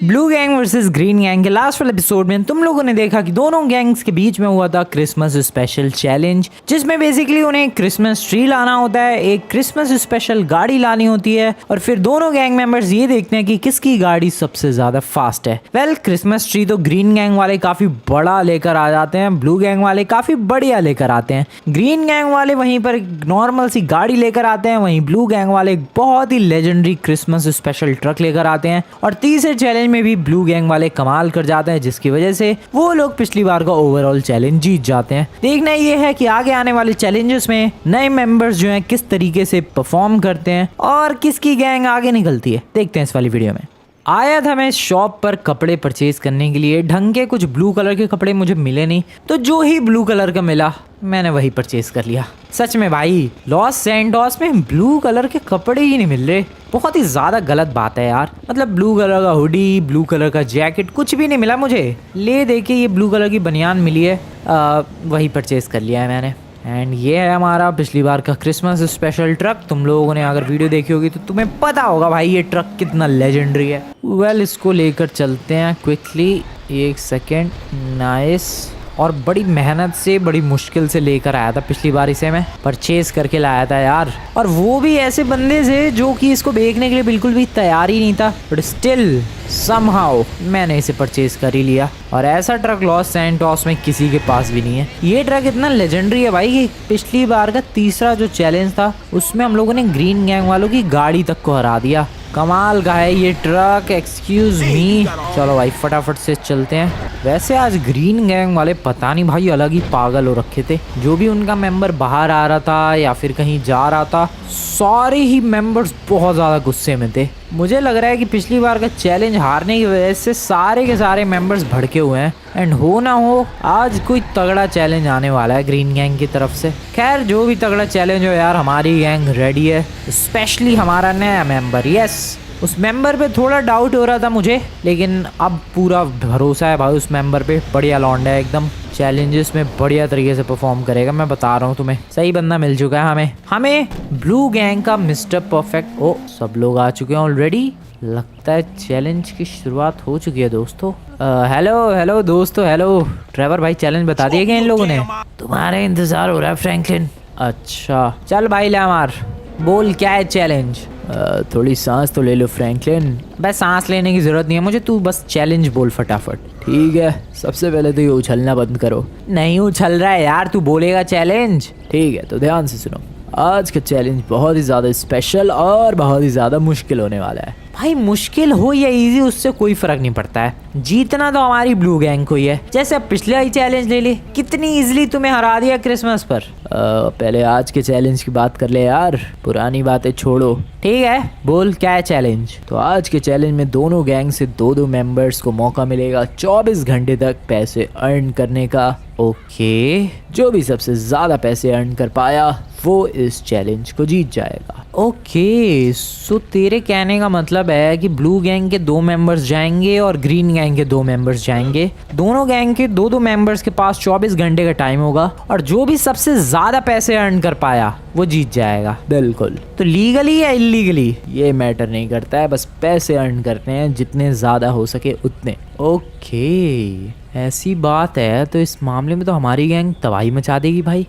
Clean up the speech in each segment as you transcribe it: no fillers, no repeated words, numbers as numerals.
Blue gang versus green gang के last वाले episode में तुम लोगों ने देखा कि दोनों गैंग्स के बीच में हुआ था क्रिसमस स्पेशल चैलेंज, जिसमें बेसिकली उन्हें एक क्रिसमस ट्री लाना होता है, एक क्रिसमस स्पेशल गाड़ी लानी होती है और फिर दोनों गैंग मेंबर्स ये देखते हैं कि किसकी गाड़ी सबसे ज्यादा फास्ट है। वेल, क्रिसमस ट्री तो ग्रीन गैंग वाले काफी बड़ा लेकर आ जाते हैं, ब्लू गैंग वाले काफी बढ़िया लेकर आते हैं। ग्रीन गैंग वाले वहीं पर नॉर्मल सी गाड़ी लेकर आते हैं, वहीं ब्लू गैंग वाले बहुत ही लेजेंडरी क्रिसमस स्पेशल ट्रक लेकर आते हैं और तीसरे चैलेंज में भी ब्लू गैंग वाले कमाल कर जाते हैं, जिसकी वजह से वो लोग पिछली बार का ओवरऑल चैलेंज जीत जाते हैं। देखना ये है कि आगे आने वाले चैलेंजेस में नए मेंबर्स जो हैं किस तरीके से परफॉर्म करते हैं और किसकी गैंग आगे निकलती है। देखते हैं इस वाली वीडियो में। आया था मैं इस शॉप पर कपड़े परचेज करने के लिए, ढंग के कुछ ब्लू कलर के कपड़े मुझे मिले नहीं, तो जो ही ब्लू कलर का मिला मैंने वही परचेज कर लिया। सच में भाई, लॉस सैंटोस में ब्लू कलर के कपड़े ही नहीं मिल रहे, बहुत ही ज्यादा गलत बात है यार। मतलब ब्लू कलर का हुडी, ब्लू कलर का जैकेट कुछ भी नहीं मिला मुझे। ले देके ये ब्लू कलर की बनियान मिली है, वही परचेज कर लिया है मैंने। एंड ये है हमारा पिछली बार का क्रिसमस स्पेशल ट्रक। तुम लोगों ने अगर वीडियो देखी होगी तो तुम्हें पता होगा भाई ये ट्रक कितना लेजेंडरी है। वेल, इसको लेकर चलते हैं क्विकली। एक सेकेंड। नाइस। और बड़ी मेहनत से, बड़ी मुश्किल से लेकर आया था पिछली बार, इसे मैं परचेज करके लाया था यार। और वो भी ऐसे बंदे से जो कि इसको बेचने के लिए बिल्कुल भी तैयार ही नहीं था, बट स्टिल समहाउ मैंने इसे परचेज कर ही लिया। और ऐसा ट्रक लॉस सैंटोस में किसी के पास भी नहीं है। ये ट्रक इतना लेजेंडरी है भाई कि पिछली बार का तीसरा जो चैलेंज था उसमें हम लोगों ने ग्रीन गैंग वालों की गाड़ी तक को हरा दिया। कमाल का है ये ट्रक। Excuse me. चलो भाई फटाफट से चलते हैं। वैसे आज ग्रीन गैंग वाले पता नहीं भाई अलग ही पागल हो रखे थे। जो भी उनका मेंबर बाहर आ रहा था या फिर कहीं जा रहा था, सारे ही मेंबर्स बहुत ज़्यादा गुस्से में थे। मुझे लग रहा है कि पिछली बार का चैलेंज हारने की वजह से सारे के सारे मेंबर्स भड़के हुए हैं। एंड हो ना हो आज कोई तगड़ा चैलेंज आने वाला है ग्रीन गैंग की तरफ से। खैर जो भी तगड़ा चैलेंज हो यार, हमारी गैंग रेडी है, स्पेशली हमारा नया मेंबर। यस, उस मेंबर पे थोड़ा डाउट हो रहा था मुझे, लेकिन अब पूरा भरोसा है भाई उस मेंबर पे। बढ़िया लौंडा है एकदम, चैलेंजेस में बढ़िया तरीके से परफॉर्म करेगा। मैं बता रहा हूँ तुम्हें, सही बंदा मिल चुका है हमें ब्लू गैंग का मिस्टर परफेक्ट। ओ, सब लोग आ चुके हैं ऑलरेडी। लगता है चैलेंज की शुरुआत हो चुकी है दोस्तों। हेलो दोस्तों, हेलो। ट्रेवर भाई चैलेंज बता दिए गए इन लोगों ने? तुम्हारा इंतजार हो रहा है फ्रैंकलिन। अच्छा चल भाई लामार, बोल क्या है चैलेंज? थोड़ी सांस तो ले लो फ्रैंकलिन। बस सांस लेने की जरूरत नहीं है मुझे, तू बस चैलेंज बोल फटाफट। ठीक है, सबसे पहले तो ये उछलना बंद करो। नहीं उछल रहा है यार, तू बोलेगा चैलेंज। ठीक है तो ध्यान से सुनो। आज का चैलेंज बहुत ही ज़्यादा स्पेशल और बहुत ही ज़्यादा मुश्किल होने वाला है। भाई मुश्किल हो या इजी उससे कोई फर्क नहीं पड़ता है, जीतना तो हमारी ब्लू गैंग को ही है। जैसे अब पिछले ही चैलेंज ले ले, कितनी इजीली तुम्हें हरा दिया क्रिसमस पर। पहले आज के चैलेंज की बात कर ले यार, पुरानी बातें छोड़ो। ठीक है बोल क्या है चैलेंज? तो आज के चैलेंज में दोनों गैंग से दो मेंबर्स को मौका मिलेगा 24 घंटे तक पैसे अर्न करने का। ओके, जो भी सबसे ज्यादा पैसे अर्न कर पाया वो इस चैलेंज को जीत जाएगा। ओके, सो तेरे कहने का मतलब है कि ब्लू गैंग के 2 मेंबर्स जाएंगे और ग्रीन गैंग के 2 मेंबर्स जाएंगे। दोनों गैंग के 2 मेंबर्स के पास 24 घंटे का टाइम होगा और जो भी सबसे ज्यादा पैसे अर्न कर पाया वो जीत जाएगा। बिल्कुल। तो लीगली या इलीगली ये मैटर नहीं करता है, बस पैसे अर्न करते हैं, जितने ज्यादा हो सके उतने। ओके, ऐसी बात है तो इस मामले में तो हमारी गैंग तबाही मचा देगी भाई।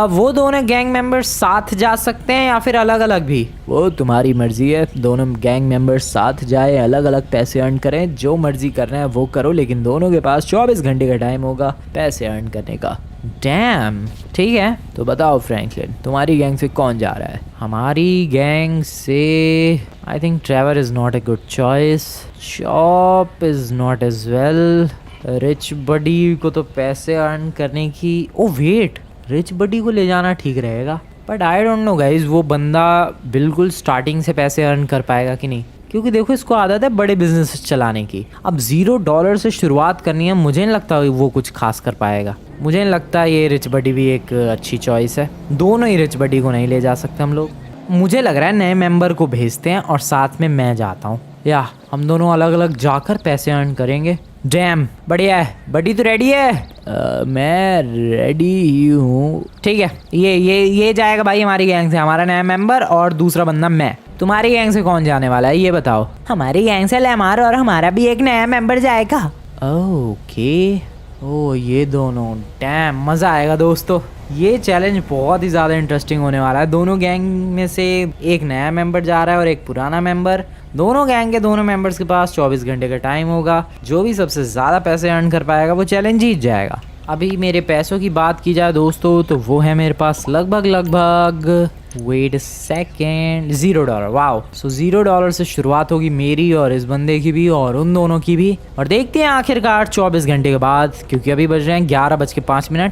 वो दोनों गैंग मेंबर्स साथ जा सकते हैं या फिर अलग अलग भी? वो तुम्हारी मर्जी है, दोनों गैंग मेंबर्स साथ जाए, अलग अलग पैसे अर्न करें, जो मर्जी करना है वो करो, लेकिन दोनों के पास 24 घंटे का टाइम होगा पैसे अर्न करने का। डैम, ठीक है तो बताओ फ्रैंकलिन, तुम्हारी गैंग से कौन जा रहा है? हमारी गैंग से I think Trevor is not a good choice, shop is not as well, rich buddy को तो पैसे अर्न करने की, ओ वेट, रिच बडी को ले जाना ठीक रहेगा, but I don't know guys वो बंदा बिल्कुल स्टार्टिंग से पैसे अर्न कर पाएगा कि नहीं, क्योंकि देखो इसको आदत है बड़े बिजनेस चलाने की। अब $0 से शुरुआत करनी है, मुझे नहीं लगता वो कुछ खास कर पाएगा। मुझे नहीं लगता ये रिच बडी भी एक अच्छी चॉइस है। दोनों ही रिच बडी को नहीं ले जा सकते हम लोग। मुझे लग रहा है नए मेंबर को भेजते हैं और साथ में मैं जाता हूँ, या हम दोनों अलग अलग जाकर पैसे अर्न करेंगे। डैम, बढ़िया है। बडी तो रेडी है? मैं रेडी ही हूँ। ठीक है, ये जाएगा भाई हमारी गैंग से, हमारा नया मेंबर और दूसरा बंदा मैं। तुम्हारी गैंग से कौन जाने वाला है ये बताओ। हमारी गैंग से लेमार और हमारा भी एक नया मेंबर जाएगा। ओके, ओ ये दोनों, डैम मज़ा आएगा दोस्तों। ये चैलेंज बहुत ही ज़्यादा इंटरेस्टिंग होने वाला है। दोनों गैंग में से एक नया मेंबर जा रहा है और एक पुराना मेंबर। दोनों गैंग के दोनों मेंबर्स के पास 24 घंटे का टाइम होगा। जो भी सबसे ज़्यादा पैसे अर्न कर पाएगा वो चैलेंज जीत जाएगा। अभी मेरे पैसों की बात की जाए दोस्तों तो वो है मेरे पास लगभग वेट सेकेंड $0। वाओ, सो $0 से शुरुआत होगी मेरी और इस बंदे की भी और उन दोनों की भी। और देखते हैं आखिरकार 24 घंटे के बाद, क्योंकि अभी बज रहे हैं 11:05।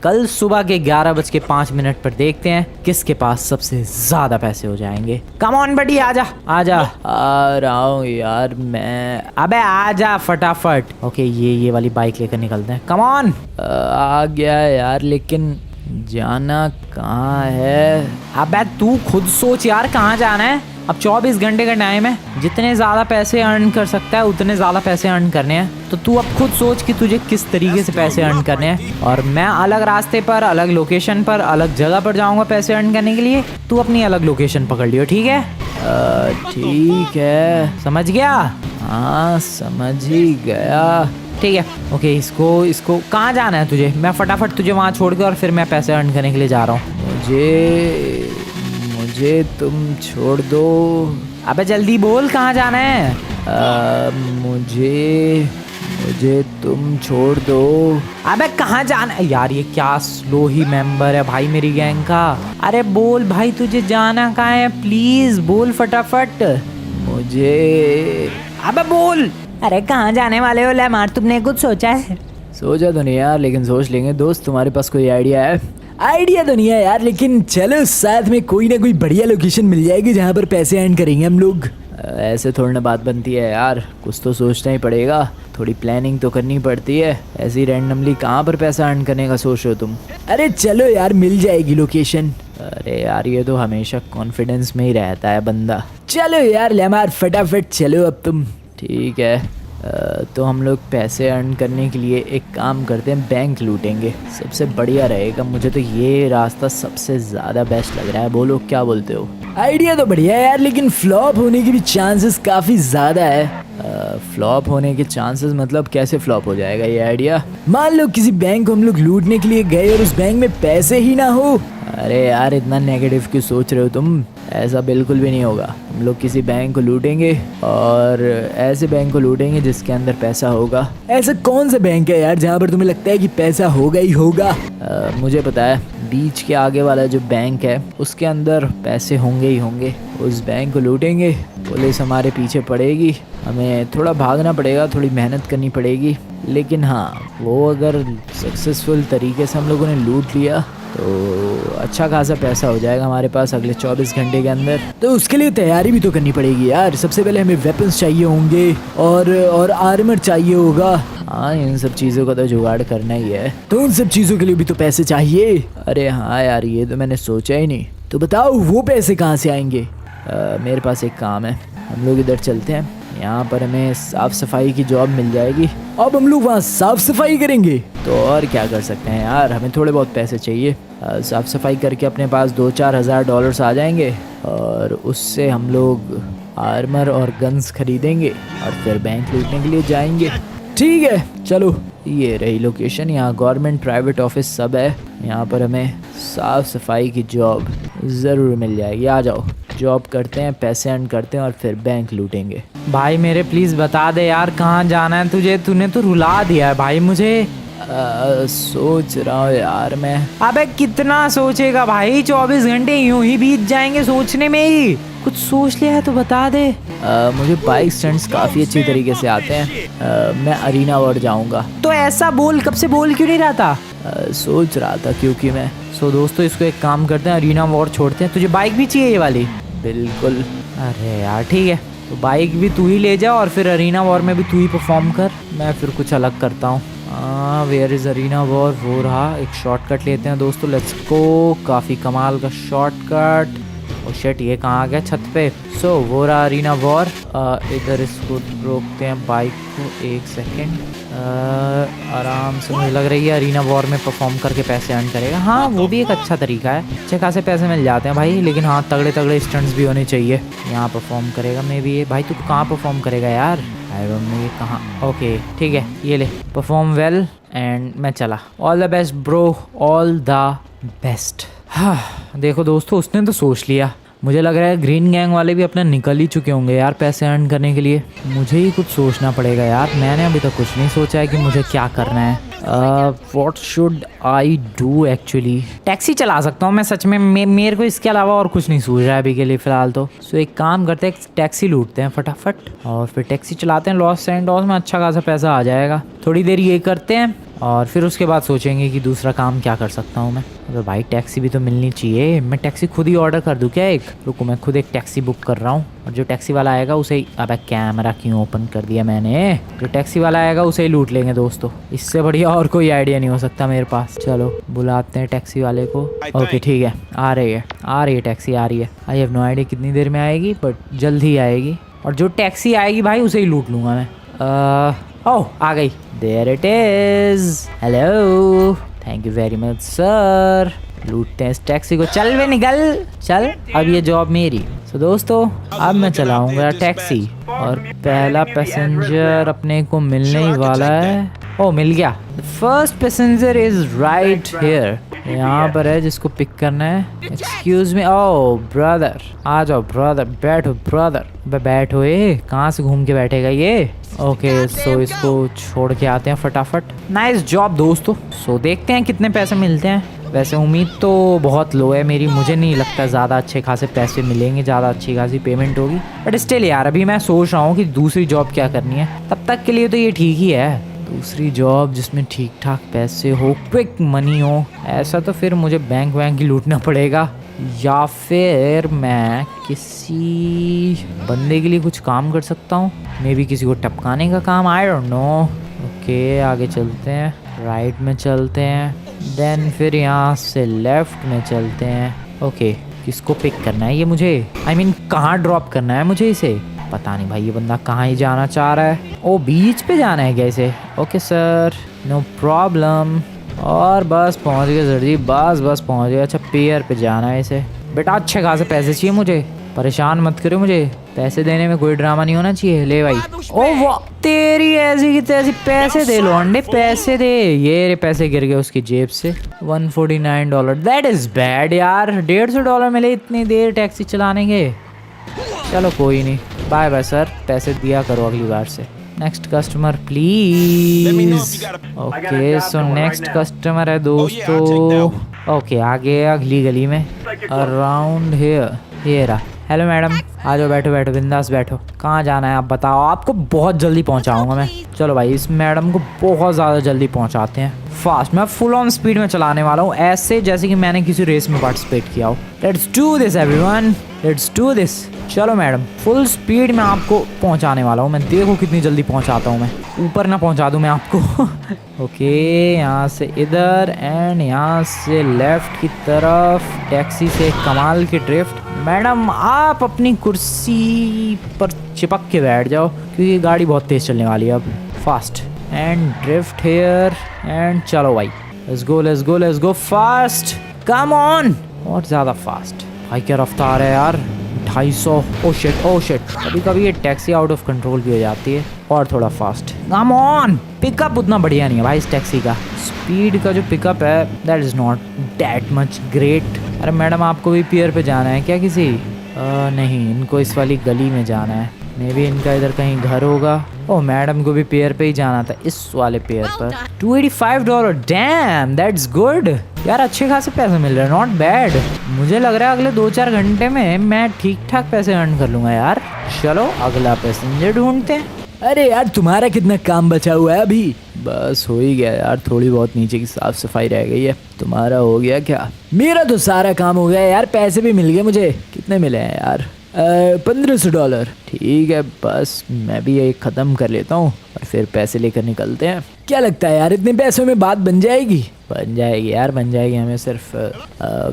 कल सुबह के 11:05 पर देखते हैं किसके पास सबसे ज्यादा पैसे हो जाएंगे। कम ऑन बडी, आजा आजा। आ रहा हूँ यार मैं। अबे आजा फटाफट। ओके, ये वाली बाइक लेकर निकलते हैं। Come on. आ गया यार, लेकिन जाना कहाँ है? अबे तू खुद सोच यार, कहाँ जाना है? अब 24 घंटे का टाइम है। जितने ज़्यादा पैसे अर्न कर सकता है उतने ज़्यादा पैसे अर्न करने हैं। तो तू अब खुद सोच कि तुझे किस तरीके से पैसे अर्न करने हैं। और मैं अलग रास्ते पर, अलग लोकेशन पर, अलग जगह पर जाऊंगा पैसे अर्न करने के लिए। तू अपनी अलग लोकेशन पकड़ लियो, ठीक है? ठीक है, समझ गया? हाँ समझ ही गया। ठीक है, ओके। इसको कहाँ जाना है तुझे? मैं फटाफट तुझे वहाँ छोड़ के और फिर मैं पैसे अर्न करने के लिए जा रहा हूँ। मुझे तुम छोड़ दो। अबे जल्दी बोल, कहाँ जाना है? मुझे तुम छोड़ दो। अबे कहाँ जाना है यार? ये क्या स्लो ही मेंबर है भाई मेरी गैंग का। अरे बोल भाई, तुझे जाना कहाँ है? प्लीज बोल फटाफट। अबे बोल। अरे कहाँ जाने वाले हो लेमार? तुमने कुछ सोचा है? सोचा तो नहीं यार, लेकिन सोच लेंगे। दोस्त तुम्हारे पास कोई आइडिया है? आइडिया तो नहीं है यार, लेकिन चलो साथ में कोई ना कोई बढ़िया लोकेशन मिल जाएगी जहाँ पर पैसे अर्न करेंगे हम लोग। ऐसे थोड़ी ना बात बनती है यार, कुछ तो सोचना ही पड़ेगा, थोड़ी प्लानिंग तो करनी पड़ती है। ऐसे ही रैंडमली कहाँ पर पैसा अर्न करने का सोच रहे हो तुम? अरे चलो यार, मिल जाएगी लोकेशन। अरे यार, ये तो हमेशा कॉन्फिडेंस में ही रहता है बंदा। चलो यार लेमार, फटाफट चलो अब तुम। ठीक है, तो हम लोग पैसे अर्न करने के लिए एक काम करते हैं, बैंक लूटेंगे। सबसे बढ़िया रहेगा। मुझे तो ये रास्ता सबसे ज़्यादा बेस्ट लग रहा है। बोलो क्या बोलते हो? आइडिया तो बढ़िया है यार, लेकिन फ्लॉप होने की भी चांसेस काफ़ी ज़्यादा है। फ्लॉप होने के चांसेस मतलब कैसे फ्लॉप हो जाएगा ये आइडिया? मान लो किसी बैंक को हम लोग लूटने के लिए गए और उस बैंक में पैसे ही ना हो। अरे यार, इतना नेगेटिव क्यों सोच रहे हो तुम? ऐसा बिल्कुल भी नहीं होगा। हम लोग किसी बैंक को लूटेंगे और ऐसे बैंक को लूटेंगे जिसके अंदर पैसा होगा। ऐसा कौन सा बैंक है यार जहाँ पर तुम्हें लगता है कि पैसा होगा ही होगा? मुझे पता है, बीच के आगे वाला जो बैंक है उसके अंदर पैसे होंगे ही होंगे। उस बैंक को लूटेंगे, पुलिस हमारे पीछे पड़ेगी, हमें थोड़ा भागना पड़ेगा, थोड़ी मेहनत करनी पड़ेगी। लेकिन हाँ, वो अगर सक्सेसफुल तरीके से हम लोगों ने लूट लिया तो अच्छा खासा पैसा हो जाएगा हमारे पास अगले 24 घंटे के अंदर। तो उसके लिए तैयारी भी तो करनी पड़ेगी यार। सबसे पहले हमें वेपन्स चाहिए होंगे और आर्मर चाहिए होगा। हाँ, इन सब चीज़ों का तो जुगाड़ करना ही है। तो उन सब चीज़ों के लिए भी तो पैसे चाहिए। अरे हाँ यार, ये तो मैंने सोचा ही नहीं। तो बताओ वो पैसे कहाँ से आएंगे? मेरे पास एक काम है, हम लोग इधर चलते हैं। यहाँ पर हमें साफ़ सफाई की जॉब मिल जाएगी। अब हम लोग वहाँ साफ़ सफाई करेंगे। तो और क्या कर सकते हैं यार, हमें थोड़े बहुत पैसे चाहिए। साफ़ सफाई करके अपने पास 2-4 हज़ार डॉलर्स आ जाएंगे और उससे हम लोग आर्मर और गन्स खरीदेंगे और फिर बैंक लूटने के लिए जाएंगे। ठीक है, चलो ये रही लोकेशन। यहाँ गवर्नमेंट, प्राइवेट ऑफिस सब है। यहाँ पर हमें साफ़ सफाई की जॉब ज़रूर मिल जाएगी। आ जाओ, जॉब करते हैं, पैसे अर्न करते हैं और फिर बैंक लूटेंगे। भाई मेरे प्लीज़ बता दे यार, कहाँ जाना है तुझे? तूने तो रुला दिया है भाई मुझे। सोच रहा हूँ यार मैं। अबे कितना सोचेगा भाई, 24 घंटे यूं ही बीत जाएंगे सोचने में ही। कुछ सोच लिया है तो बता दे। मुझे बाइक स्टंट्स काफ़ी अच्छी तरीके से आते हैं। मैं अरीना वॉर जाऊँगा। तो ऐसा बोल, कब से बोल क्यों नहीं रहा था? सोच रहा था क्योंकि मैं। सो दोस्तों, इसको एक काम करते हैं, अरीना वॉर छोड़ते हैं। तुझे बाइक भी चाहिए ये वाली? बिल्कुल। अरे यार ठीक है, तो बाइक भी तू ही ले जा और फिर अरीना वॉर में भी तू ही परफॉर्म कर। मैं फिर कुछ अलग करता हूँ। Where is arena war? वो रहा। एक शॉर्टकट लेते हैं दोस्तों, लेट्स गो। काफ़ी कमाल का शॉर्टकट। ओ शिट, ये कहाँ आ गया छत पे? सो वो रहा अरीना वॉर। इधर इसको रोकते हैं बाइक को, 1 सेकेंड। आराम से, मुझे लग रही है अरीना वॉर में परफॉर्म करके पैसे अर्न करेगा। हाँ, वो भी एक अच्छा तरीका है, अच्छे खासे पैसे मिल जाते हैं भाई। लेकिन हाँ, तगड़े तगड़े स्टंट्स भी होने चाहिए। यहाँ परफॉर्म करेगा मे बी ये। भाई तू कहाँ परफॉर्म करेगा यार? आई डोंट नो ये कहाँ। ओके ठीक है, ये ले, परफॉर्म वेल एंड मैं चला। All the best bro, all the best. हाँ देखो दोस्तों, उसने तो सोच लिया। मुझे लग रहा है ग्रीन गैंग वाले भी अपना निकल ही चुके होंगे यार पैसे अर्न करने के लिए। मुझे ही कुछ सोचना पड़ेगा यार, मैंने अभी तक कुछ नहीं सोचा है कि मुझे क्या करना है। What should I do actually? Taxi चला सकता हूँ मैं सच में। मेरे को इसके अलावा और कुछ नहीं सूझ रहा है अभी के लिए फ़िलहाल तो। सो एक काम करते हैं, टैक्सी लूटते हैं फटाफट और फिर टैक्सी चलाते हैं। लॉस सैंटोस में अच्छा खासा पैसा आ जाएगा। थोड़ी देर ये करते हैं और फिर उसके बाद सोचेंगे कि दूसरा काम क्या कर सकता हूँ मैं। अरे भाई टैक्सी भी तो मिलनी चाहिए। मैं टैक्सी खुद ही ऑर्डर कर दूँ क्या? एक रुको, मैं खुद एक टैक्सी बुक कर रहा हूँ और जो टैक्सी वाला आएगा उसे ही, अबे कैमरा क्यों ओपन कर दिया मैंने? जो टैक्सी वाला आएगा उसे ही लूट लेंगे दोस्तों। इससे बढ़िया और कोई आइडिया नहीं हो सकता मेरे पास। चलो बुलाते हैं टैक्सी वाले को। ओके ठीक है, आ रही है टैक्सी आ रही है। आई हैव नो आइडिया कितनी देर में आएगी, बट जल्द ही आएगी। और जो टैक्सी आएगी भाई उसे ही लूट लूँगा मैं। ओह आ गई, there it is. Hello, thank you very much sir. लूटते हैं इस टैक्सी को। चल वे निकल, चल, अब ये जॉब मेरी। तो दोस्तों अब मैं चलाऊंगा टैक्सी और पहला पैसेंजर अपने को मिलने ही वाला है। ओ मिल गया। First passenger is right here, यहाँ पर है जिसको पिक करना है। एक्सक्यूज मी, ओ ब्रदर, आ जाओ ब्रदर, बैठो ब्रदर। बैठो, ये कहाँ से घूम के बैठेगा ये? ओके सो इसको छोड़ के आते हैं फटाफट। नाइस जॉब दोस्तों। सो देखते हैं कितने पैसे मिलते हैं। वैसे उम्मीद तो बहुत लो है मेरी, मुझे नहीं लगता ज़्यादा अच्छे खासे पैसे मिलेंगे, ज़्यादा अच्छी खासी पेमेंट होगी। बट स्टिल यार, अभी मैं सोच रहा हूँ कि दूसरी जॉब क्या करनी है। तब तक के लिए तो ये ठीक ही है, दूसरी जॉब जिसमें ठीक ठाक पैसे हो, क्विक मनी हो। ऐसा तो फिर मुझे बैंक वैंक ही लूटना पड़ेगा, या फिर मैं किसी बंदे के लिए कुछ काम कर सकता हूँ। मे बी किसी को टपकाने का काम, आई डोंट नो। ओके आगे चलते हैं, राइट में चलते हैं, देन फिर यहाँ से लेफ्ट में चलते हैं। ओके किसको पिक करना है ये मुझे? आई मीन कहाँ ड्रॉप करना है मुझे इसे? पता नहीं भाई, ये बंदा कहाँ ही जाना चाह रहा है। ओ बीच पे जाना है क्या इसे? Okay sir, no problem. और बस पहुँच गए सर जी, बस पहुँच गए। अच्छा पियर पे जाना है इसे। बेटा अच्छे खासे पैसे चाहिए मुझे, परेशान मत करो मुझे। पैसे देने में कोई ड्रामा नहीं होना चाहिए। ले भाई। ओ वाह, तेरी ऐसी की तैसी, पैसे दे लो अंडे, पैसे दे। ये रे पैसे गिर गए उसकी जेब से। $149, दैट इज बैड यार। $150 मिले इतनी देर टैक्सी चलाने के। चलो कोई नहीं, बाय बाय सर, पैसे दिया करो अगली बार से। Next customer please. Okay so next customer है दोस्तों। ओके आगे अगली गली में, अराउंड हियर। ये रहा। हेलो मैडम, आ जाओ, बैठो बैठो, बिंदास बैठो। कहाँ जाना है आप बताओ, आपको बहुत जल्दी पहुँचाऊंगा मैं। चलो भाई, इस मैडम को बहुत ज़्यादा जल्दी पहुँचाते हैं, फास्ट। मैं फुल ऑन स्पीड में चलाने वाला हूँ, ऐसे जैसे कि मैंने किसी रेस में पार्टिसिपेट किया हो। Let's do this everyone, let's do this. चलो मैडम, फुल स्पीड में आपको पहुँचाने वाला हूँ मैं। देखो कितनी जल्दी पहुँचाता हूँ मैं, ऊपर ना पहुँचा दूँ मैं आपको। ओके यहाँ से इधर एंड यहाँ से लेफ्ट की तरफ। टैक्सी से कमाल की ड्रिफ्ट। मैडम आप अपनी कुर्सी पर चिपक के बैठ जाओ क्योंकि गाड़ी बहुत तेज चलने वाली है अब। Fast and drift here and चलो भाई, let's go let's go let's go fast, come on. और ज़्यादा फास्ट भाई, क्या रफ्तार है यार, 250। ओ शिट, कभी कभी ये टैक्सी आउट ऑफ कंट्रोल भी हो जाती है। और थोड़ा फास्ट, कम ऑन। पिकअप उतना बढ़िया नहीं है भाई इस टैक्सी का, स्पीड का जो पिकअप है that is not that much great. अरे मैडम आपको भी पियर पे जाना है क्या किसी? नहीं, इनको इस वाली गली में जाना है। मे बी इनका इधर कहीं घर होगा। ओ मैडम को भी पेयर पे ही जाना था, इस वाले पेयर पर। $285, डैम दैट्स गुड यार, अच्छे खासे पैसे मिल रहे हैं, नॉट बैड। मुझे लग रहा है अगले 2-4 घंटे में मैं ठीक ठाक पैसे अर्न कर लूँगा यार। चलो अगला पैसेंजर ढूंढते हैं। अरे यार तुम्हारा कितना काम बचा हुआ है अभी? बस हो ही गया यार, थोड़ी बहुत नीचे की साफ सफाई रह गई है। तुम्हारा हो गया क्या? मेरा तो सारा काम हो गया यार, पैसे भी मिल गए मुझे। कितने मिले हैं यार? $1500। ठीक है, बस मैं भी ये ख़त्म कर लेता हूँ और फिर पैसे लेकर निकलते हैं। क्या लगता है यार, इतने पैसों में बात बन जाएगी? बन जाएगी यार, बन जाएगी। हमें सिर्फ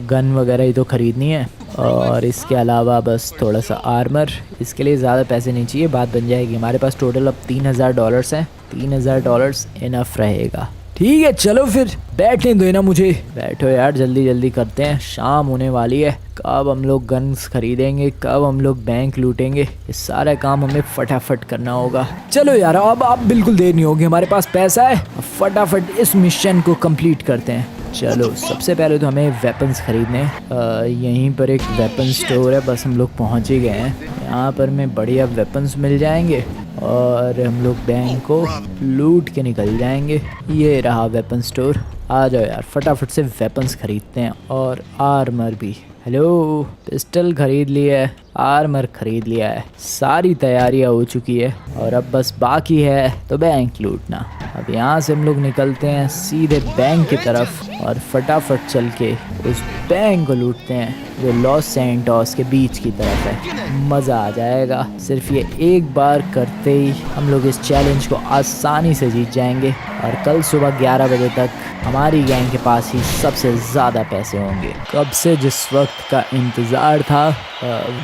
गन वगैरह ही तो ख़रीदनी है। और इसके अलावा बस थोड़ा सा आर्मर। इसके लिए ज़्यादा पैसे नहीं चाहिए, बात बन जाएगी। हमारे पास टोटल अब $3000 हैं। $3000 इनफ रहेगा। ठीक है चलो फिर बैठने दो ना मुझे। बैठो यार, जल्दी जल्दी करते हैं, शाम होने वाली है। कब हम लोग गन्स खरीदेंगे, कब हम लोग बैंक लूटेंगे, ये सारा काम हमें फटाफट करना होगा। चलो यार अब बिल्कुल देर नहीं होगी, हमारे पास पैसा है, अब फटाफट इस मिशन को कंप्लीट करते हैं। चलो सबसे पहले तो हमें वेपन्स खरीदने हैं। यहीं पर एक वेपन स्टोर है, बस हम लोग पहुंच ही गए हैं। यहाँ पर हमें बढ़िया वेपन्स मिल जाएंगे और हम लोग बैंक को लूट के निकल जाएंगे। ये रहा वेपन स्टोर। आ जाओ यार, फटाफट से वेपन्स खरीदते हैं और आर्मर भी। हेलो, पिस्टल खरीद लिया है, आर्मर खरीद लिया है, सारी तैयारियां हो चुकी है और अब बस बाकी है तो बैंक लूटना। अब यहाँ से हम लोग निकलते हैं सीधे बैंक की तरफ और फटाफट चल के उस बैंक को लूटते हैं जो लॉस सैंटोस के बीच की तरफ है। मज़ा आ जाएगा, सिर्फ ये एक बार करते ही हम लोग इस चैलेंज को आसानी से जीत जाएंगे और कल सुबह 11 बजे तक हमारी गैंग के पास ही सबसे ज़्यादा पैसे होंगे। कब से जिस वक्त का इंतज़ार था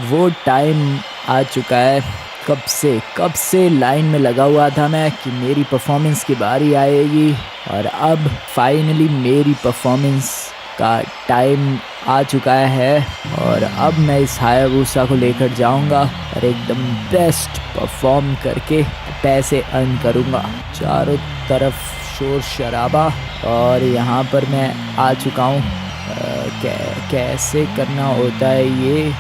वो टाइम आ चुका है। कब से लाइन में लगा हुआ था मैं कि मेरी परफॉर्मेंस की बारी आएगी और अब फाइनली मेरी परफॉर्मेंस का टाइम आ चुका है और अब मैं इस हायाबूसा को लेकर जाऊंगा और एकदम बेस्ट परफॉर्म करके पैसे अर्न करूंगा। चारों तरफ शोर शराबा और यहाँ पर मैं आ चुका हूँ। कैसे करना होता है ये,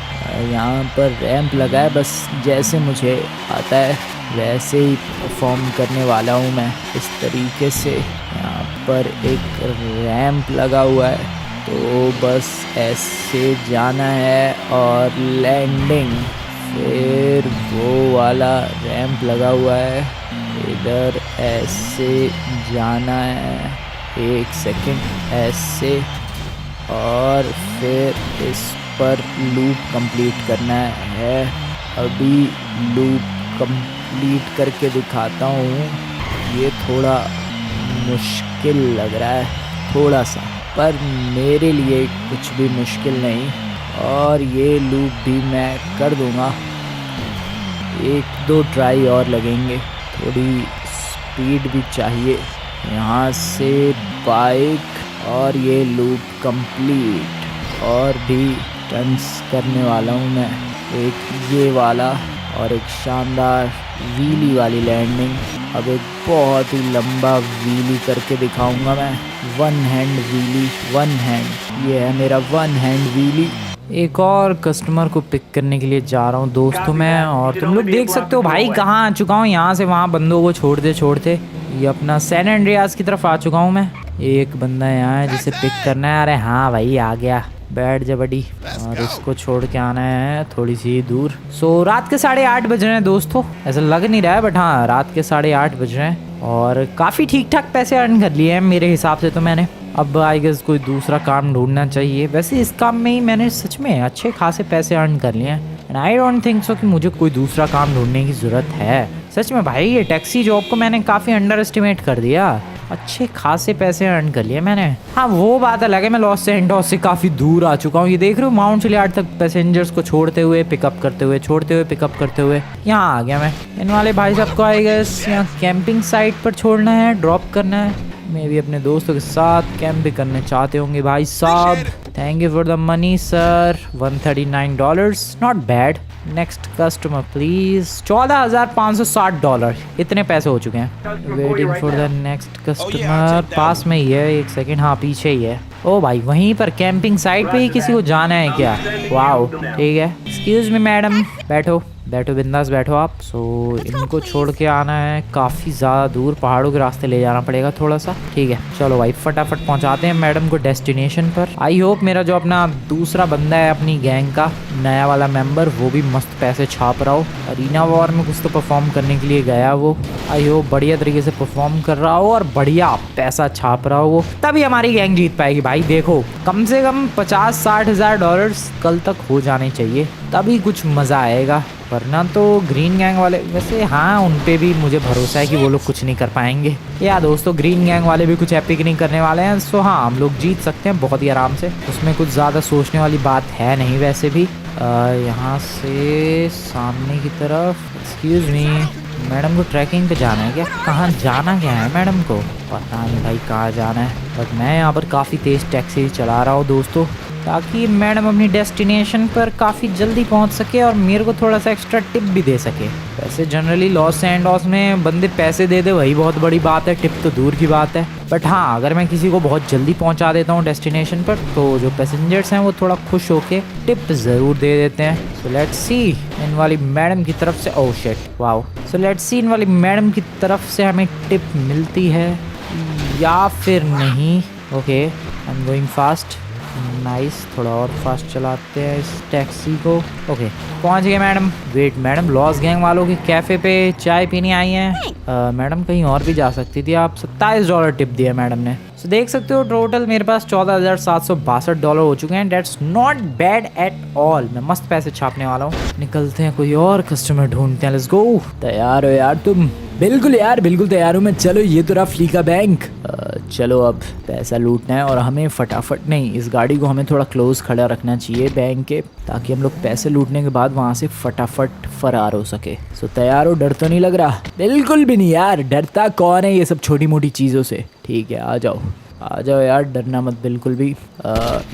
यहाँ पर रैंप लगा है, बस जैसे मुझे आता है वैसे ही परफॉर्म करने वाला हूँ मैं। इस तरीके से यहाँ पर एक रैंप लगा हुआ है तो बस ऐसे जाना है और लैंडिंग, फिर वो वाला रैंप लगा हुआ है, इधर ऐसे जाना है, 1 सेकंड ऐसे, और फिर इस पर लूप कंप्लीट करना है। अभी लूप कंप्लीट करके दिखाता हूँ। ये थोड़ा मुश्किल लग रहा है थोड़ा सा, पर मेरे लिए कुछ भी मुश्किल नहीं और ये लूप भी मैं कर दूँगा। 1-2 ट्राई और लगेंगे, थोड़ी स्पीड भी चाहिए। यहाँ से बाइक और ये लूप कंप्लीट और भी टर्न्स करने वाला हूँ मैं। एक ये वाला और एक शानदार व्हीली वाली लैंडिंग। अब एक बहुत ही लंबा व्हीली करके दिखाऊंगा मैं। 1 हैंड व्हीली, 1 हैंड, ये है मेरा 1 हैंड व्हीली। एक और कस्टमर को पिक करने के लिए जा रहा हूँ दोस्तों मैं, और तुम लोग देख सकते हो भाई कहाँ आ चुका हूँ। यहाँ से वहाँ बंदों को छोड़ते छोड़ते ये अपना सैन एंड्रियास की तरफ आ चुका हूँ मैं। एक बंदा यहाँ है जिसे पिक करना है। अरे हाँ भाई आ गया, बैठ जा बड़ी। और इसको छोड़ के आना है थोड़ी सी दूर। रात के 8:30 बज रहे हैं दोस्तों, ऐसा लग नहीं रहा है बट हाँ रात के 8:30 बज रहे हैं और काफ़ी ठीक ठाक पैसे अर्न कर लिए हैं मेरे हिसाब से तो मैंने। अब आई गेस कोई दूसरा काम ढूंढना चाहिए। वैसे इस काम में ही मैंने सच में अच्छे खासे पैसे अर्न कर लिए हैं and I don't think so कि मुझे कोई दूसरा काम ढूंढने की ज़रूरत है। सच में भाई ये टैक्सी जॉब को मैंने काफ़ी अंडर एस्टिमेट कर दिया। अच्छे खासे पैसे अर्न कर लिए मैंने। हाँ वो बात अलग है, मैं लॉस सैंटोस से काफ़ी दूर आ चुका हूँ। ये देख रहे हो माउंट चिलियाड तक पैसेंजर्स को छोड़ते हुए पिकअप करते हुए, छोड़ते हुए पिकअप करते हुए यहाँ आ गया मैं। इन वाले भाई साहब को आई गेस यहाँ कैंपिंग साइट पर छोड़ना है, ड्रॉप करना है। मैं भी अपने दोस्तों के साथ कैंप भी करने चाहते होंगे भाई साहब। Thank you for the money sir, $139, not bad. Next customer please. $14,560, इतने पैसे हो चुके हैं। Waiting for the next customer. पास में ही है, 1 सेकेंड, हाँ पीछे ही है। ओ भाई वहीं पर कैंपिंग साइट पे ही किसी को जाना है क्या? वाओ ठीक है। एक्सक्यूज मी मैडम, बैठो बैठो बिंदास बैठो आप। इनको छोड़ के आना है काफ़ी ज़्यादा दूर, पहाड़ों के रास्ते ले जाना पड़ेगा थोड़ा सा। ठीक है चलो भाई फटाफट पहुंचाते हैं मैडम को डेस्टिनेशन पर। आई होप मेरा जो अपना दूसरा बंदा है अपनी गैंग का नया वाला मेंबर, वो भी मस्त पैसे छाप रहा हो। अरीना वॉर में कुछ तो परफॉर्म करने के लिए गया वो। आई होप बढ़िया तरीके से परफॉर्म कर रहा हो और बढ़िया पैसा छाप रहा हो वो, तभी हमारी गैंग जीत पाएगी भाई। देखो कम से कम $50-60 हज़ार कल तक हो जाने चाहिए। तभी कुछ मज़ा आएगा, वरना तो ग्रीन गैंग वाले वैसे हाँ उन पे भी मुझे भरोसा है कि वो लोग कुछ नहीं कर पाएंगे। या दोस्तों ग्रीन गैंग वाले भी कुछ एपिक नहीं करने वाले हैं, सो हाँ हम लोग जीत सकते हैं बहुत ही आराम से, उसमें कुछ ज़्यादा सोचने वाली बात है नहीं। वैसे भी यहाँ से सामने की तरफ, एक्सक्यूज़ मी मैडम को ट्रैकिंग पे जाना है क्या? कहाँ जाना क्या है मैडम को? पता नहीं भाई कहाँ जाना है, बट मैं यहाँ पर काफ़ी तेज़ टैक्सी चला रहा हूँ दोस्तों, ताकि मैडम अपनी डेस्टिनेशन पर काफ़ी जल्दी पहुंच सके और मेरे को थोड़ा सा एक्स्ट्रा टिप भी दे सके। वैसे जनरली लॉस एंडोस में बंदे पैसे दे दे वही बहुत बड़ी बात है, टिप तो दूर की बात है। बट हाँ अगर मैं किसी को बहुत जल्दी पहुंचा देता हूँ डेस्टिनेशन पर, तो जो पैसेंजर्स हैं वो थोड़ा खुश होके टिप ज़रूर दे देते हैं। सो लेट्स सी इन वाली मैडम की तरफ से, oh shit wow, so let's see इन वाली मैडम की तरफ से हमें टिप मिलती है या फिर नहीं। Okay I am going fast, nice, थोड़ा और फास्ट चलाते हैं इस टैक्सी को। ओके पहुंच गए madam. Wait madam Los gang वालों के कैफ़े पे चाय पीने आई हैं? मैडम कहीं और भी जा सकती थी, आप $27 टिप दिया मैडम ने। तो देख सकते हो टोटल मेरे पास $14,762 हो चुके हैं। That's not bad at all. मैं मस्त पैसे छापने वाला हूँ। निकलते हैं कोई और कस्टमर ढूंढते हैं। Let's go. तैयार हो यार तुम? बिल्कुल यार बिल्कुल तैयार हूँ मैं। चलो ये तो रहा फ्ली का बैंक। चलो अब पैसा लूटना है और हमें फटाफट नहीं, इस गाड़ी को हमें थोड़ा क्लोज खड़ा रखना चाहिए बैंक के, ताकि हम लोग पैसे लूटने के बाद वहाँ से फटाफट फरार हो सके। सो तैयार हो? डर तो नहीं लग रहा? बिल्कुल भी नहीं यार, डरता कौन है ये सब छोटी मोटी चीज़ों से। ठीक है आ जाओ आ जाओ यार, डरना मत बिल्कुल भी।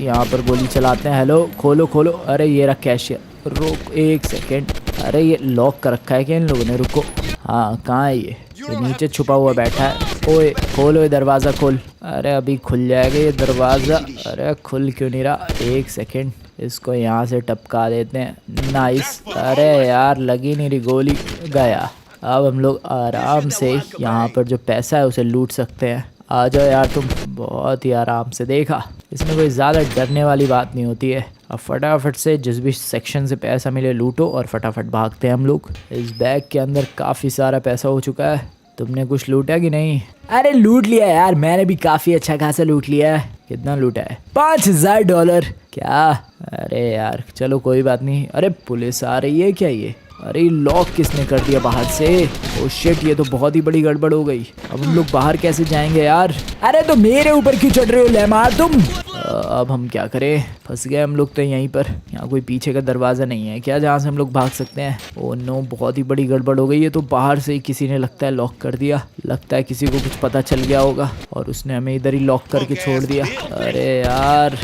यहाँ पर गोली चलाते हैं। हेलो खोलो खोलो। अरे ये रहा कैशियर, रुक एक सेकेंड। अरे ये लॉक कर रखा है क्या इन लोगों ने? रुको। हाँ कहाँ है ये नीचे छुपा हुआ बैठा है। ओए खोलो ये दरवाज़ा खोल। अरे अभी खुल जाएगा ये दरवाज़ा। अरे खुल क्यों नहीं रहा? एक सेकेंड, इसको यहाँ से टपका देते हैं। नाइस। अरे यार लगी नहीं रही गोली। गया। अब हम लोग आराम से यहाँ पर जो पैसा है उसे लूट सकते हैं। आ जाओ यार तुम, बहुत ही आराम से। देखा, इसमें कोई ज़्यादा डरने वाली बात नहीं होती है। अब फटाफट से जिस भी सेक्शन से पैसा मिले लूटो और फटाफट भागते हैं हम लोग। इस बैग के अंदर काफ़ी सारा पैसा हो चुका है। तुमने कुछ लूटा कि नहीं? अरे लूट लिया यार, मैंने भी काफ़ी अच्छा खासा लूट लिया है। कितना लूटा है? $5,000। क्या? अरे यार चलो कोई बात नहीं। अरे पुलिस आ रही है क्या ये? अरे लॉक किसने कर दिया बाहर से? ओ शिट, ये तो बहुत ही बड़ी गड़बड़ हो गई। अब हम लोग बाहर कैसे जाएंगे यार? अरे तो मेरे ऊपर क्यों चढ़ रहे हो लेमार तुम? अब हम क्या करें? फंस गए हम लोग तो यहीं पर। यहाँ कोई पीछे का दरवाज़ा नहीं है क्या जहाँ से हम लोग भाग सकते हैं? ओ नो, बहुत ही बड़ी गड़बड़ हो गई है। तो बाहर से ही किसी ने लगता है लॉक कर दिया। लगता है किसी को कुछ पता चल गया होगा और उसने हमें इधर ही लॉक करके छोड़ दिया। अरे यार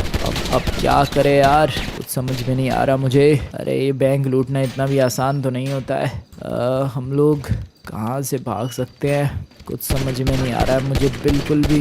अब क्या करें यार, कुछ समझ में नहीं आ रहा मुझे। अरे ये बैंक लूटना इतना भी आसान तो नहीं होता है। हम लोग कहाँ से भाग सकते हैं? कुछ समझ में नहीं आ रहा है मुझे बिल्कुल भी।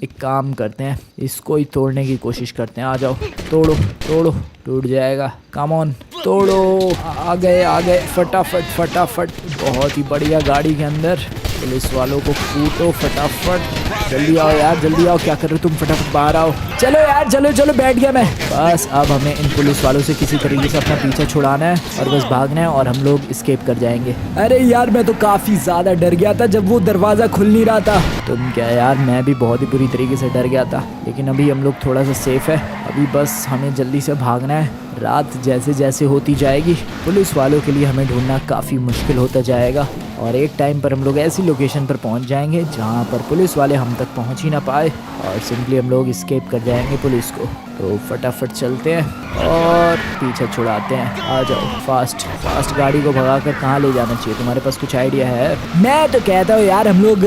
एक काम करते हैं, इसको ही तोड़ने की कोशिश करते हैं। आ जाओ, तोड़ो तोड़ो, टूट जाएगा। कम ऑन तोड़ो। आ गए फटाफट फटाफट। बहुत ही बढ़िया। गाड़ी के अंदर पुलिस वालों को कूटो फटाफट। जल्दी आओ यार जल्दी आओ। क्या कर रहे हो तुम? फटाफट बाहर आओ। चलो यार चलो चलो, बैठ गया मैं। बस अब हमें इन पुलिस वालों से किसी तरीके से अपना पीछा छुड़ाना है और बस भागना है और हम लोग एस्केप कर जाएंगे। अरे यार मैं तो काफ़ी ज़्यादा डर गया था जब वो दरवाज़ा खुल नहीं रहा था। तुम क्या यार, मैं भी बहुत ही बुरी तरीके से डर गया था, लेकिन अभी हम लोग थोड़ा सा सेफ है। अभी बस हमें जल्दी से भागना है। रात जैसे जैसे होती जाएगी पुलिस वालों के लिए हमें ढूंढना काफ़ी मुश्किल होता जाएगा और एक टाइम पर हम लोग ऐसी लोकेशन पर पहुंच जाएंगे जहां पर पुलिस वाले हम तक पहुंच ही ना पाए और सिंपली हम लोग एस्केप कर जाएंगे पुलिस को। तो फटाफट चलते हैं और पीछा छुड़ाते हैं। आ जाओ, फास्ट फास्ट गाड़ी को भगाकर कहाँ ले जाना चाहिए? तुम्हारे पास कुछ आइडिया है? मैं तो कहता हूँ यार हम लोग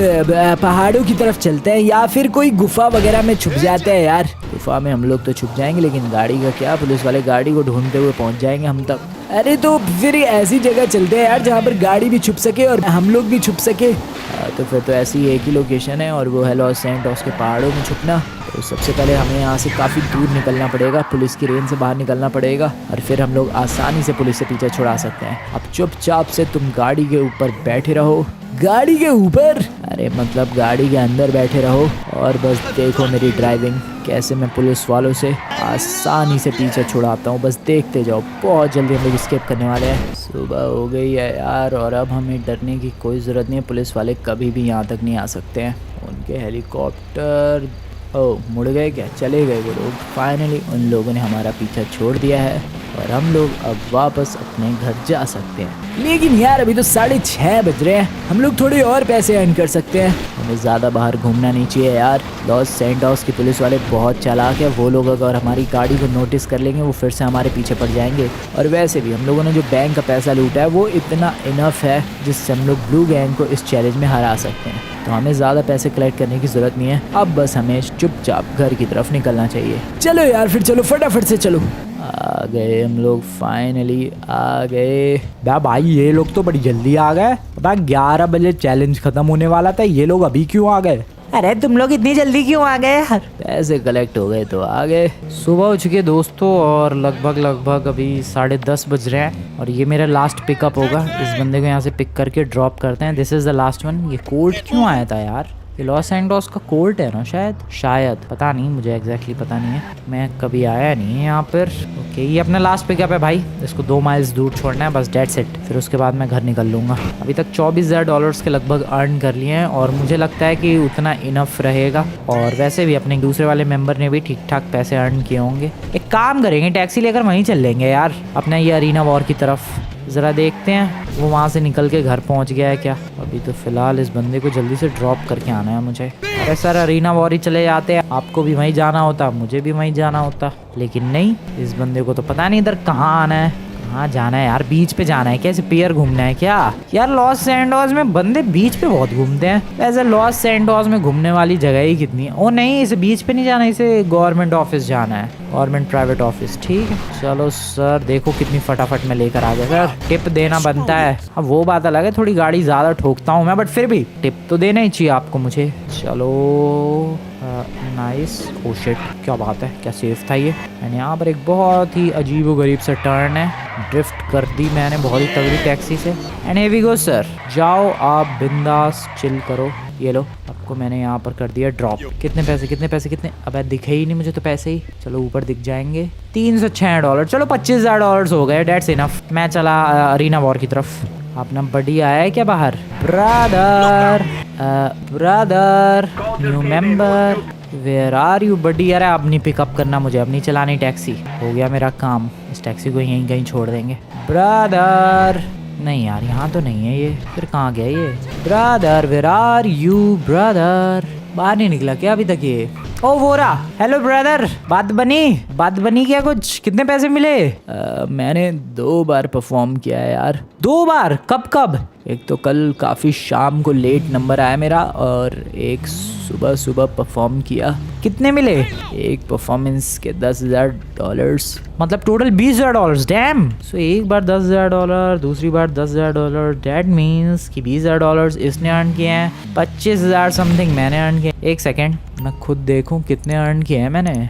पहाड़ों की तरफ चलते हैं या फिर कोई गुफा वगैरह में छुप जाते हैं यार। गुफा में हम लोग तो छुप जाएंगे, लेकिन गाड़ी का क्या? पुलिस वाले गाड़ी को ढूंढते हुए पहुंच जाएंगे हम तक। अरे तो फिर ऐसी जगह चलते हैं यार जहाँ पर गाड़ी भी छुप सके और हम लोग भी छुप सके। तो फिर तो ऐसी एक ही लोकेशन है और वो है लॉस एंटोस के पहाड़ों में छुपना। तो सबसे पहले हमें यहाँ से काफ़ी दूर निकलना पड़ेगा, पुलिस की रेंज से बाहर निकलना पड़ेगा और फिर हम लोग आसानी से पुलिस से पीछा छुड़ा सकते हैं। अब चुपचाप से तुम गाड़ी के ऊपर बैठे रहो। गाड़ी के ऊपर? अरे मतलब गाड़ी के अंदर बैठे रहो और बस देखो मेरी ड्राइविंग, कैसे मैं पुलिस वालों से आसानी से पीछा छुड़ाता हूँ। बस देखते जाओ, बहुत जल्दी हम लोग एस्केप करने वाले हैं। सुबह हो गई है यार और अब हमें डरने की कोई ज़रूरत नहीं है। पुलिस वाले कभी भी यहाँ तक नहीं आ सकते हैं। उनके हेलीकॉप्टर मुड़ गए क्या? चले गए वो लोग। फाइनली उन लोगों ने हमारा पीछा छोड़ दिया है और हम लोग अब वापस अपने घर जा सकते हैं। लेकिन यार अभी तो 6:30 बज रहे हैं, हम लोग थोड़े और पैसे अर्न कर सकते हैं। हमें ज़्यादा बाहर घूमना नहीं चाहिए यार। लॉस सैंटोस के पुलिस वाले बहुत चालाक है, वो लोग अगर हमारी गाड़ी को नोटिस कर लेंगे वो फिर से हमारे पीछे पड़ जाएंगे। और वैसे भी हम लोगों ने जो बैंक का पैसा लूटा है वो इतना इनफ है जिससे हम लोग ब्लू गैंग को इस चैलेंज में हरा सकते हैं। तो हमें ज़्यादा पैसे कलेक्ट करने की ज़रूरत नहीं है, अब बस हमें चुपचाप घर की तरफ निकलना चाहिए। चलो यार फिर चलो, फटाफट से चलो। आ गए हम लोग, फाइनली आ गए। भाई ये लोग तो बड़ी जल्दी आ गए। 11 बजे चैलेंज खत्म होने वाला था, ये लोग अभी क्यों आ गए? अरे तुम लोग इतनी जल्दी क्यों आ गए यार? पैसे कलेक्ट हो गए तो आ गए। सुबह हो चुकी है दोस्तों और लगभग अभी 10:30 बज रहे हैं और ये मेरा लास्ट पिकअप होगा। इस बंदे को यहाँ से पिक करके ड्रॉप करते हैं। This is the last one. ये कोर्ट क्यों आया था यार? ये लॉस सैंटोस का कोर्ट है ना शायद पता नहीं, मुझे एग्जैक्टली पता नहीं है, मैं कभी आया नहीं है यहाँ पर। ओके ये अपना लास्ट पिकअप है भाई, इसको 2 माइल्स दूर छोड़ना है बस, डेट्स इट। फिर उसके बाद मैं घर निकल लूँगा। अभी तक $24,000 के लगभग अर्न कर लिए हैं और मुझे लगता है कि उतना इनफ रहेगा। और वैसे भी अपने दूसरे वाले मेंबर ने भी ठीक ठाक पैसे अर्न किए होंगे। एक काम करेंगे, टैक्सी लेकर वहीं चल लेंगे यार अपना ये अरीना वॉर की तरफ। ज़रा देखते हैं वो वहाँ से निकल के घर पहुँच गया है क्या। अभी तो फ़िलहाल इस बंदे को जल्दी से ड्रॉप करके आना है मुझे। अरे सर अरीना वॉर ही चले जाते हैं, आपको भी वहीं जाना होता, मुझे भी वहीं जाना होता, लेकिन नहीं, इस बंदे को तो पता नहीं इधर कहाँ आना है, कहाँ जाना है यार। बीच पे जाना है क्या? ऐसे पियर घूमना है क्या यार? लॉस सैंटोस में बंदे बीच पे बहुत घूमते हैं। वैसे लॉस सैंटोस में घूमने वाली जगह ही कितनी है। ओ नहीं, इसे बीच पे नहीं जाना, इसे गवर्नमेंट ऑफिस जाना है, गवर्नमेंट प्राइवेट ऑफिस। ठीक है चलो सर, देखो कितनी फटाफट में लेकर आ गया। सर टिप देना बनता है। अब वो बात अलग है, थोड़ी गाड़ी ज़्यादा ठोकता हूँ मैं, बट फिर भी टिप तो देना ही चाहिए आपको मुझे। चलो नाइस। ओ शिट, क्या बात है, क्या सेफ था ये। एंड यहाँ पर एक बहुत ही अजीबोगरीब सा टर्न है, ड्रिफ्ट कर दी मैंने बहुत ही तगड़ी टैक्सी से। And here we go sir, जाओ आप बिंदास चिल करो। ये लो आपको मैंने यहाँ पर कर दिया ड्रॉप। कितने पैसे? अब दिखे ही नहीं मुझे तो पैसे ही। चलो ऊपर दिख जाएंगे। $306। चलो $25,000 हो गए, डेट्स इनफ। मैं चला अरीना वॉर की तरफ। अपना बडी आया है क्या बाहर? Brother new member, where are you buddy? अरे अब नहीं पिकअप करना मुझे, अब नहीं चलानी टैक्सी, हो गया मेरा काम। इस टैक्सी को यहीं कहीं छोड़ देंगे। ब्रदर नहीं यार, यहाँ तो नहीं है ये, फिर कहाँ गया ये? Brother where are you brother? बाहर नहीं निकला क्या अभी तक ये? ओ वो रहा। हेलो ब्रदर, बात बनी क्या? कुछ कितने पैसे मिले? मैंने 2 बार परफॉर्म किया है यार। 2 बार? कब? एक तो कल काफ़ी शाम को लेट नंबर आया मेरा, और एक सुबह परफॉर्म किया। कितने मिले? एक परफॉर्मेंस के $10,000, मतलब टोटल $20,000। डैम। सो एक बार $10,000, दूसरी बार $10,000, डेट मीन्स कि $20,000 इसने अर्न किए हैं, 25,000 समथिंग मैंने अर्न किए। एक सेकेंड मैं खुद देखूं कितने अर्न किए हैं मैंने।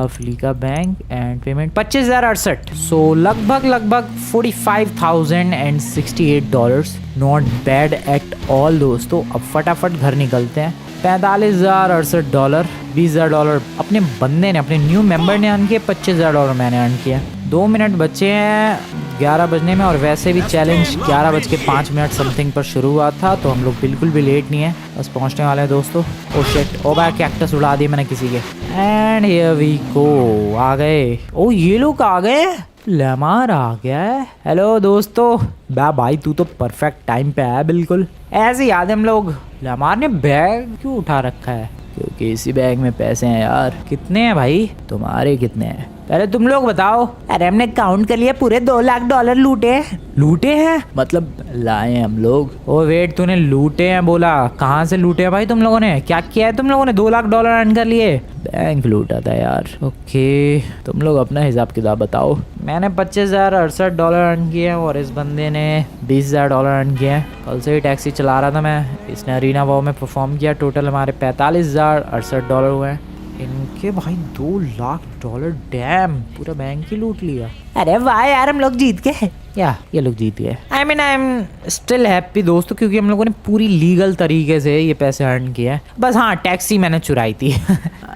फ्लीका बैंक एंड पेमेंट 25,068। सो लगभग $45,068। नॉट बैड एट ऑल दोस्तों। अब फटाफट घर निकलते हैं। $45,068, $20,000 अपने बंदे ने, अपने न्यू मेंबर ने अर्न किए, $25,000 मैंने अर्न किया। 2 मिनट बचे हैं 11 बजने में, और वैसे भी चैलेंज 11:05 समथिंग पर शुरू हुआ था, तो हम लोग बिल्कुल भी लेट नहीं है, बस पहुंचने वाले हैं दोस्तों। ओ शिट, ओ भाई कैक्टस उड़ा दिए मैंने किसी के। एंड हियर वी गो, आ गए। ओ ये लोग आ गए, लेमार आ गया है। हेलो दोस्तों। भाई तू तो परफेक्ट टाइम पे आया बिल्कुल। ऐसे याद हम लोग, लेमार ने बैग क्यों उठा रखा है? क्योंकि इसी बैग में पैसे हैं यार। कितने हैं भाई? तुम्हारे कितने हैं? पहले तुम लोग बताओ। अरे हमने काउंट कर लिया, पूरे $2 लाख लूटे हैं, मतलब लाए हम लोग। ओ वेट, तूने लूटे हैं बोला, कहाँ से लूटे हैं भाई तुम लोगों ने? क्या किया है तुम लोगों ने? $2 लाख अर्न कर लिए? बैंक लूटा था यार। ओके तुम लोग अपना हिसाब किताब बताओ। मैंने $25,068 अर्न किए हैं और इस बंदे ने $20,000 अर्न किए हैं। कल से ही टैक्सी चला रहा था मैं, इसने अरीना वॉर में परफॉर्म किया। टोटल हमारे $45,068 हुए हैं। इनके भाई $2 लाख, डैम, पूरा बैंक ही लूट लिया। अरे वाह यार, हम लोग जीत गए। या ये लोग जीत गए। आई एम स्टिल हैप्पी दोस्तों, क्योंकि हम लोगों ने पूरी लीगल तरीके से ये पैसे अर्न किए हैं। बस हाँ, टैक्सी मैंने चुराई थी।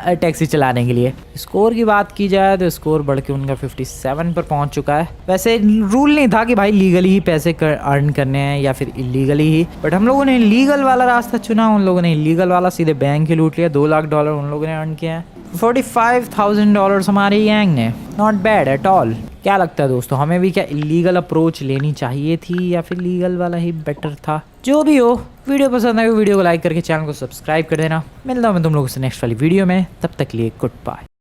टैक्सी चलाने के लिए। स्कोर की बात की जाए तो स्कोर बढ़ के उनका 57 पर पहुंच चुका है। वैसे रूल नहीं था कि भाई लीगली ही पैसे अर्न करने हैं या फिर इलीगली ही, बट हम लोगों ने लीगल वाला रास्ता चुना, उन लोगों ने इलीगल वाला, सीधे बैंक ही लूट लिया। $2 लाख उन लोगों ने अर्न किया है। $45,000 हमारे गैंग ने, नॉट बैड एट ऑल। क्या लगता है दोस्तों, हमें भी क्या इलीगल अप्रोच लेनी चाहिए थी या फिर लीगल वाला ही बेटर था? जो भी हो, वीडियो पसंद आए वीडियो को लाइक करके चैनल को सब्सक्राइब कर देना। मिलता हूँ मैं तुम लोगों से नेक्स्ट वाली वीडियो में, तब तक के लिए गुड बाय।